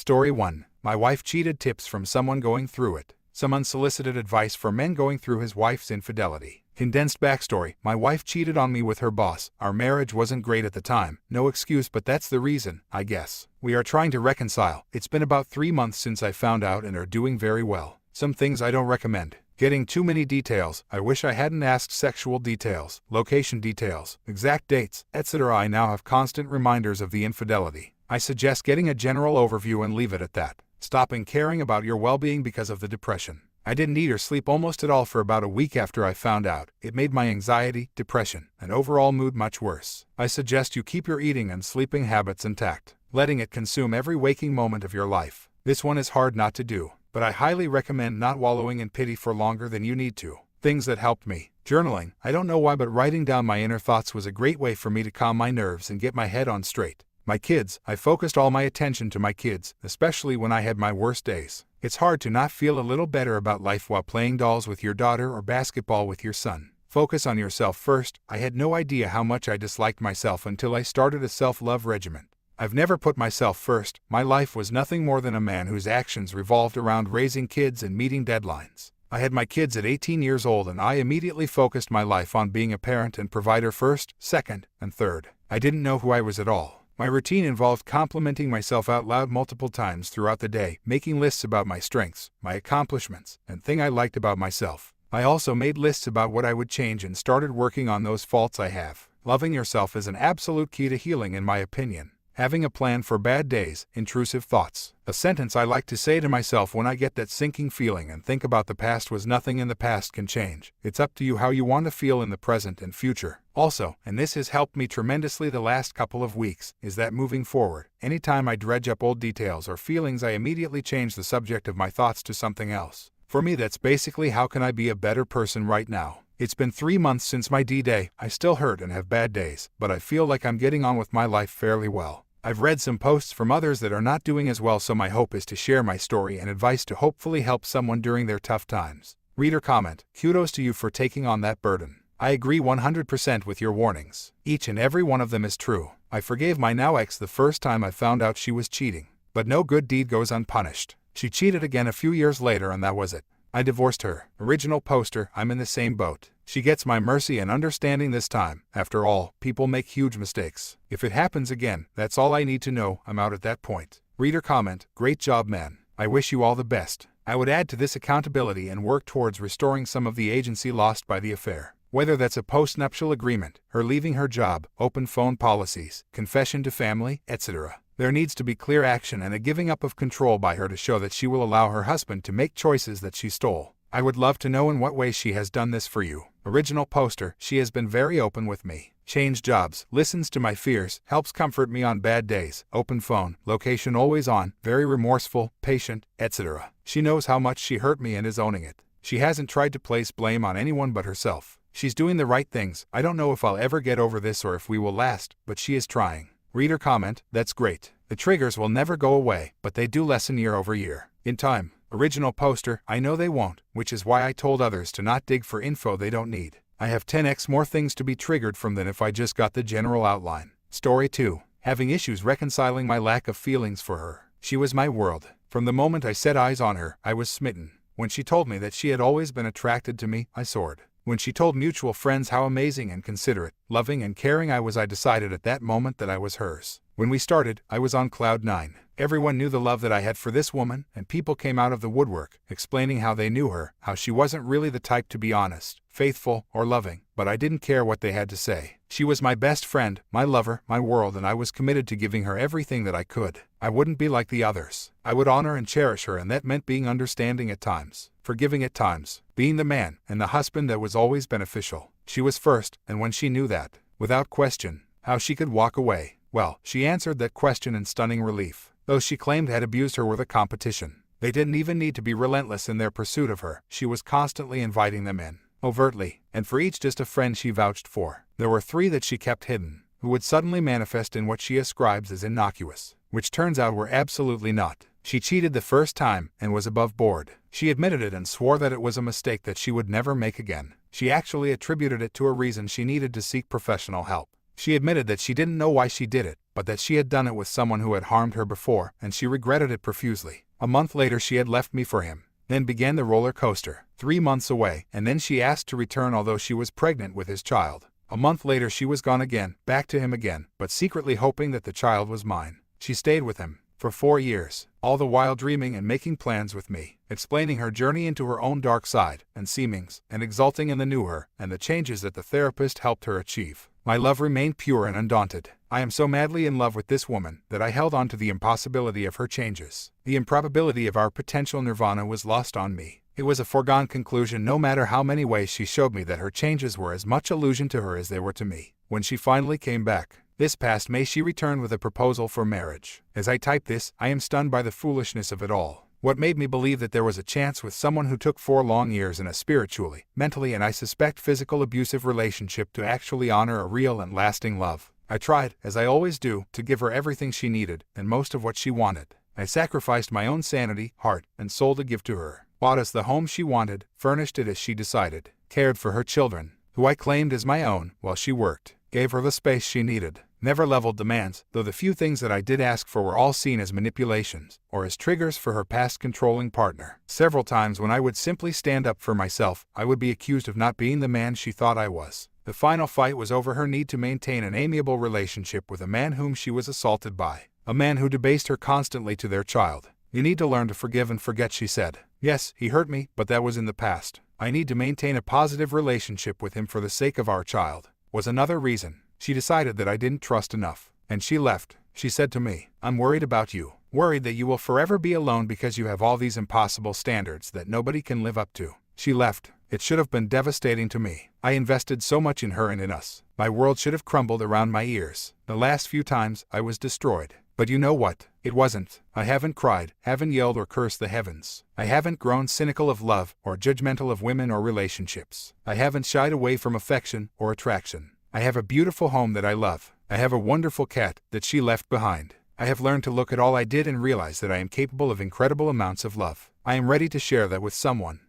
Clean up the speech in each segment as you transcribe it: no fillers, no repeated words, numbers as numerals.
Story 1. My wife cheated. Tips from someone going through it. Some unsolicited advice for men going through his wife's infidelity. Condensed backstory. My wife cheated on me with her boss. Our marriage wasn't great at the time. No excuse, but that's the reason, I guess. We are trying to reconcile. It's been about 3 months since I found out and are doing very well. Some things I don't recommend. Getting too many details. I wish I hadn't asked sexual details, location details, exact dates, etc. I now have constant reminders of the infidelity. I suggest getting a general overview and leave it at that. Stopping caring about your well-being because of the depression. I didn't eat or sleep almost at all for about a week after I found out. It made my anxiety, depression, and overall mood much worse. I suggest you keep your eating and sleeping habits intact, letting it consume every waking moment of your life. This one is hard not to do, but I highly recommend not wallowing in pity for longer than you need to. Things that helped me. Journaling. I don't know why, but writing down my inner thoughts was a great way for me to calm my nerves and get my head on straight. My kids. I focused all my attention to my kids, especially when I had my worst days. It's hard to not feel a little better about life while playing dolls with your daughter or basketball with your son. Focus on yourself first. I had no idea how much I disliked myself until I started a self-love regimen. I've never put myself first. My life was nothing more than a man whose actions revolved around raising kids and meeting deadlines. I had my kids at 18 years old and I immediately focused my life on being a parent and provider first, second, and third. I didn't know who I was at all. My routine involved complimenting myself out loud multiple times throughout the day, making lists about my strengths, my accomplishments, and things I liked about myself. I also made lists about what I would change and started working on those faults I have. Loving yourself is an absolute key to healing, in my opinion. Having a plan for bad days, intrusive thoughts. A sentence I like to say to myself when I get that sinking feeling and think about the past was nothing in the past can change. It's up to you how you want to feel in the present and future. Also, and this has helped me tremendously the last couple of weeks, is that moving forward, anytime I dredge up old details or feelings, I immediately change the subject of my thoughts to something else. For me, that's basically how can I be a better person right now. It's been 3 months since my D-Day. I still hurt and have bad days, but I feel like I'm getting on with my life fairly well. I've read some posts from others that are not doing as well, so my hope is to share my story and advice to hopefully help someone during their tough times. Reader comment. Kudos to you for taking on that burden. I agree 100% with your warnings. Each and every one of them is true. I forgave my now ex the first time I found out she was cheating. But no good deed goes unpunished. She cheated again a few years later and that was it. I divorced her. Original poster. I'm in the same boat. She gets my mercy and understanding this time. After all, people make huge mistakes. If it happens again, that's all I need to know. I'm out at that point. Reader comment. Great job, man. I wish you all the best. I would add to this accountability and work towards restoring some of the agency lost by the affair. Whether that's a postnuptial agreement, her leaving her job, open phone policies, confession to family, etc. There needs to be clear action and a giving up of control by her to show that she will allow her husband to make choices that she stole. I would love to know in what way she has done this for you. Original poster. She has been very open with me. Changed jobs, listens to my fears, helps comfort me on bad days, open phone, location always on, very remorseful, patient, etc. She knows how much she hurt me and is owning it. She hasn't tried to place blame on anyone but herself. She's doing the right things. I don't know if I'll ever get over this or if we will last, but she is trying. Reader comment. That's great. The triggers will never go away, but they do lessen year over year. In time. Original poster. I know they won't, which is why I told others to not dig for info they don't need. I have 10x more things to be triggered from than if I just got the general outline. Story 2. Having issues reconciling my lack of feelings for her. She was my world. From the moment I set eyes on her, I was smitten. When she told me that she had always been attracted to me, I soared. When she told mutual friends how amazing and considerate, loving and caring I was, I decided at that moment that I was hers. When we started, I was on cloud 9. Everyone knew the love that I had for this woman, and people came out of the woodwork, explaining how they knew her, how she wasn't really the type to be honest, faithful, or loving, but I didn't care what they had to say. She was my best friend, my lover, my world, and I was committed to giving her everything that I could. I wouldn't be like the others. I would honor and cherish her, and that meant being understanding at times, forgiving at times, being the man and the husband that was always beneficial. She was first, and when she knew that, without question, how she could walk away, well, she answered that question in stunning relief. Those she claimed had abused her were the competition. They didn't even need to be relentless in their pursuit of her. She was constantly inviting them in, overtly, and for each just a friend she vouched for. There were 3 that she kept hidden, who would suddenly manifest in what she ascribes as innocuous, which turns out were absolutely not. She cheated the first time and was above board. She admitted it and swore that it was a mistake that she would never make again. She actually attributed it to a reason she needed to seek professional help. She admitted that she didn't know why she did it, but that she had done it with someone who had harmed her before, and she regretted it profusely. A month later she had left me for him. Then began the roller coaster. 3 months away, and then she asked to return although she was pregnant with his child. A month later she was gone again, back to him again, but secretly hoping that the child was mine. She stayed with him for 4 years, all the while dreaming and making plans with me, explaining her journey into her own dark side and seemings, and exulting in the new her and the changes that the therapist helped her achieve. My love remained pure and undaunted. I am so madly in love with this woman that I held on to the impossibility of her changes. The improbability of our potential nirvana was lost on me. It was a foregone conclusion no matter how many ways she showed me that her changes were as much illusion to her as they were to me. When she finally came back, this past May, she returned with a proposal for marriage. As I type this, I am stunned by the foolishness of it all. What made me believe that there was a chance with someone who took 4 long years in a spiritually, mentally, and I suspect physical abusive relationship to actually honor a real and lasting love? I tried, as I always do, to give her everything she needed, and most of what she wanted. I sacrificed my own sanity, heart, and soul to give to her. Bought us the home she wanted, furnished it as she decided, cared for her children, who I claimed as my own, while she worked, gave her the space she needed, never leveled demands, though the few things that I did ask for were all seen as manipulations, or as triggers for her past controlling partner. Several times when I would simply stand up for myself, I would be accused of not being the man she thought I was. The final fight was over her need to maintain an amiable relationship with a man whom she was assaulted by, a man who debased her constantly to their child. You need to learn to forgive and forget, she said. Yes, he hurt me, but that was in the past. I need to maintain a positive relationship with him for the sake of our child. Was another reason. She decided that I didn't trust enough, and she left. She said to me, I'm worried about you, worried that you will forever be alone because you have all these impossible standards that nobody can live up to. She left. It should have been devastating to me. I invested so much in her and in us. My world should have crumbled around my ears. The last few times, I was destroyed. But you know what? It wasn't. I haven't cried, haven't yelled or cursed the heavens. I haven't grown cynical of love, or judgmental of women or relationships. I haven't shied away from affection or attraction. I have a beautiful home that I love. I have a wonderful cat that she left behind. I have learned to look at all I did and realize that I am capable of incredible amounts of love. I am ready to share that with someone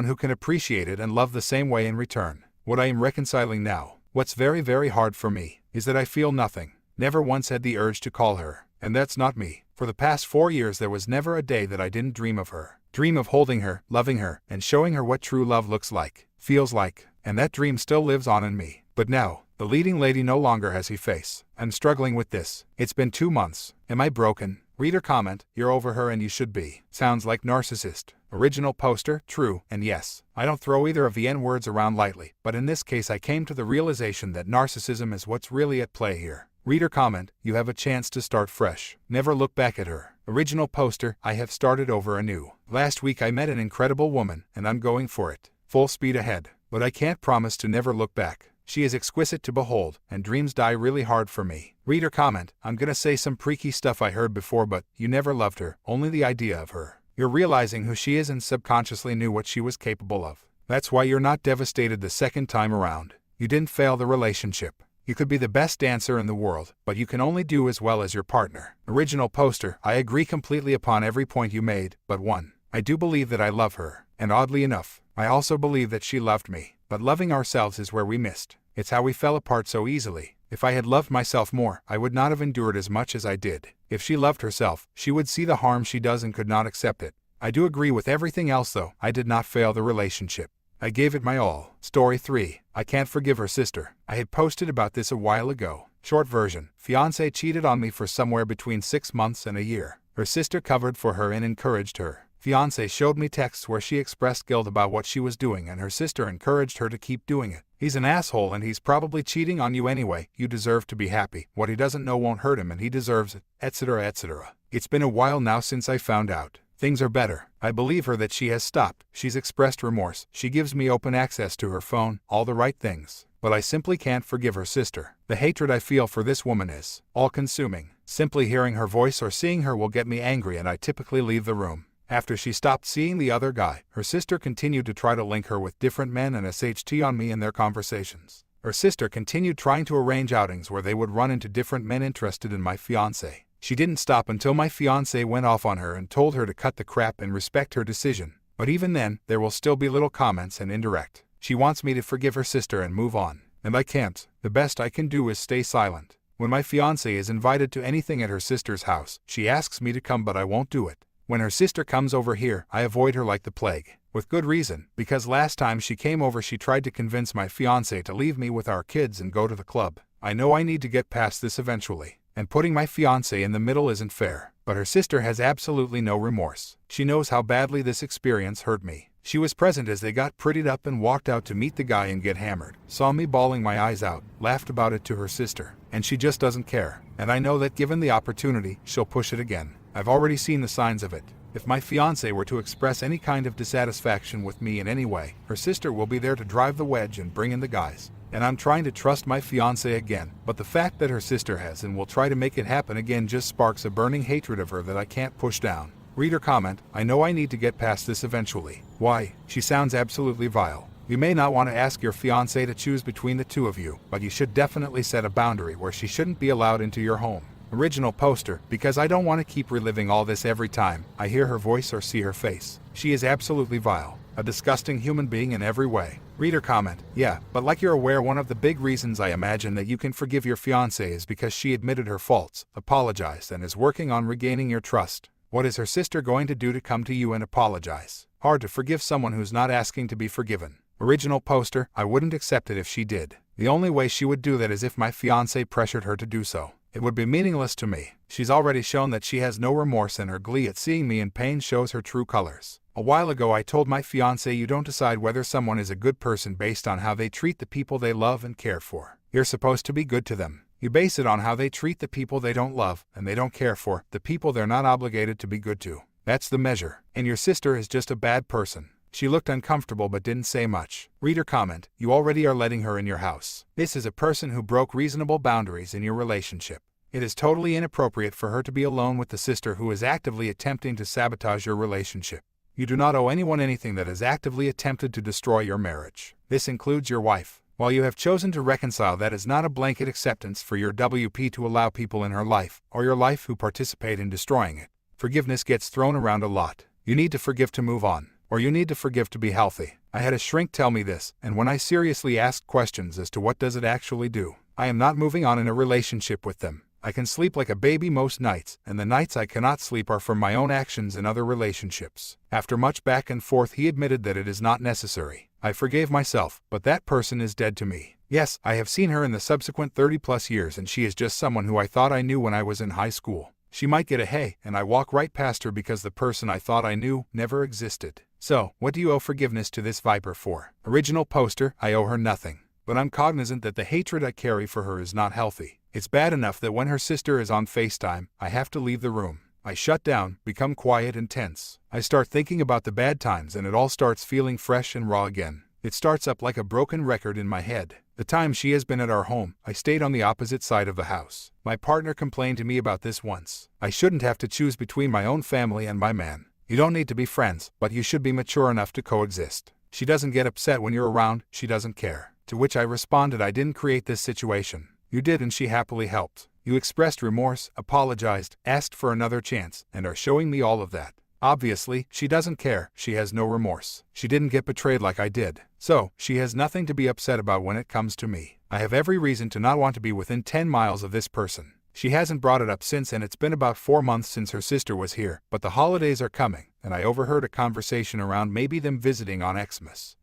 who can appreciate it and love the same way in return. What I am reconciling now, what's very, very hard for me, is that I feel nothing. Never once had the urge to call her. And that's not me. For the past 4 years there was never a day that I didn't dream of her. Dream of holding her, loving her, and showing her what true love looks like, feels like. And that dream still lives on in me. But now, the leading lady no longer has a face. I'm struggling with this. It's been 2 months. Am I broken? Reader comment, you're over her and you should be. Sounds like narcissist. Original poster, true, and yes. I don't throw either of the N-words around lightly, but in this case I came to the realization that narcissism is what's really at play here. Reader comment, you have a chance to start fresh. Never look back at her. Original poster, I have started over anew. Last week I met an incredible woman, and I'm going for it. Full speed ahead. But I can't promise to never look back. She is exquisite to behold, and dreams die really hard for me. Reader comment, I'm gonna say some preaky stuff I heard before, but you never loved her, only the idea of her. You're realizing who she is and subconsciously knew what she was capable of. That's why you're not devastated the second time around. You didn't fail the relationship. You could be the best dancer in the world, but you can only do as well as your partner. Original poster, I agree completely upon every point you made, but one. I do believe that I love her, and oddly enough, I also believe that she loved me. But loving ourselves is where we missed. It's how we fell apart so easily. If I had loved myself more, I would not have endured as much as I did. If she loved herself, she would see the harm she does and could not accept it. I do agree with everything else though. I did not fail the relationship. I gave it my all. Story 3. I can't forgive her sister. I had posted about this a while ago. Short version. Fiance cheated on me for somewhere between 6 months and a year. Her sister covered for her and encouraged her. Fiance showed me texts where she expressed guilt about what she was doing and her sister encouraged her to keep doing it. He's an asshole and he's probably cheating on you anyway. You deserve to be happy. What he doesn't know won't hurt him and he deserves it, etc., etc. It's been a while now since I found out. Things are better. I believe her that she has stopped. She's expressed remorse. She gives me open access to her phone, all the right things. But I simply can't forgive her sister. The hatred I feel for this woman is all-consuming. Simply hearing her voice or seeing her will get me angry and I typically leave the room. After she stopped seeing the other guy, her sister continued to try to link her with different men and SHT on me in their conversations. Her sister continued trying to arrange outings where they would run into different men interested in my fiancé. She didn't stop until my fiancé went off on her and told her to cut the crap and respect her decision. But even then, there will still be little comments and indirect. She wants me to forgive her sister and move on. And I can't. The best I can do is stay silent. When my fiancé is invited to anything at her sister's house, she asks me to come but I won't do it. When her sister comes over here, I avoid her like the plague. With good reason, because last time she came over she tried to convince my fiancé to leave me with our kids and go to the club. I know I need to get past this eventually, and putting my fiancé in the middle isn't fair, but her sister has absolutely no remorse. She knows how badly this experience hurt me. She was present as they got prettied up and walked out to meet the guy and get hammered, saw me bawling my eyes out, laughed about it to her sister, and she just doesn't care. And I know that given the opportunity, she'll push it again. I've already seen the signs of it. If my fiancé were to express any kind of dissatisfaction with me in any way, her sister will be there to drive the wedge and bring in the guys. And I'm trying to trust my fiancé again, but the fact that her sister has and will try to make it happen again just sparks a burning hatred of her that I can't push down. Reader comment, I know I need to get past this eventually. Why? She sounds absolutely vile. You may not want to ask your fiancé to choose between the two of you, but you should definitely set a boundary where she shouldn't be allowed into your home. Original poster, because I don't want to keep reliving all this every time I hear her voice or see her face. She is absolutely vile, a disgusting human being in every way. Reader comment, yeah, but like you're aware, one of the big reasons I imagine that you can forgive your fiancé is because she admitted her faults, apologized, and is working on regaining your trust. What is her sister going to do to come to you and apologize? Hard to forgive someone who's not asking to be forgiven. Original poster, I wouldn't accept it if she did. The only way she would do that is if my fiancé pressured her to do so. It would be meaningless to me. She's already shown that she has no remorse, and her glee at seeing me in pain shows her true colors. A while ago I told my fiancé you don't decide whether someone is a good person based on how they treat the people they love and care for. You're supposed to be good to them. You base it on how they treat the people they don't love and they don't care for, the people they're not obligated to be good to. That's the measure. And your sister is just a bad person. She looked uncomfortable but didn't say much. Reader comment, you already are letting her in your house. This is a person who broke reasonable boundaries in your relationship. It is totally inappropriate for her to be alone with the sister who is actively attempting to sabotage your relationship. You do not owe anyone anything that has actively attempted to destroy your marriage. This includes your wife. While you have chosen to reconcile, that is not a blanket acceptance for your WP to allow people in her life, or your life, who participate in destroying it. Forgiveness gets thrown around a lot. You need to forgive to move on, or you need to forgive to be healthy. I had a shrink tell me this, and when I seriously asked questions as to what does it actually do, I am not moving on in a relationship with them. I can sleep like a baby most nights, and the nights I cannot sleep are from my own actions in other relationships. After much back and forth, he admitted that it is not necessary. I forgave myself, but that person is dead to me. Yes, I have seen her in the subsequent 30+ years, and she is just someone who I thought I knew when I was in high school. She might get a hey, and I walk right past her because the person I thought I knew never existed. So, what do you owe forgiveness to this viper for? Original poster, I owe her nothing. But I'm cognizant that the hatred I carry for her is not healthy. It's bad enough that when her sister is on FaceTime, I have to leave the room. I shut down, become quiet and tense. I start thinking about the bad times, and it all starts feeling fresh and raw again. It starts up like a broken record in my head. The time she has been at our home, I stayed on the opposite side of the house. My partner complained to me about this once. I shouldn't have to choose between my own family and my man. You don't need to be friends, but you should be mature enough to coexist. She doesn't get upset when you're around, she doesn't care. To which I responded, I didn't create this situation. You did, and she happily helped. You expressed remorse, apologized, asked for another chance, and are showing me all of that. Obviously, she doesn't care. She has no remorse. She didn't get betrayed like I did. So, she has nothing to be upset about when it comes to me. I have every reason to not want to be within 10 miles of this person. She hasn't brought it up since, and it's been about 4 months since her sister was here, but the holidays are coming, and I overheard a conversation around maybe them visiting on Xmas.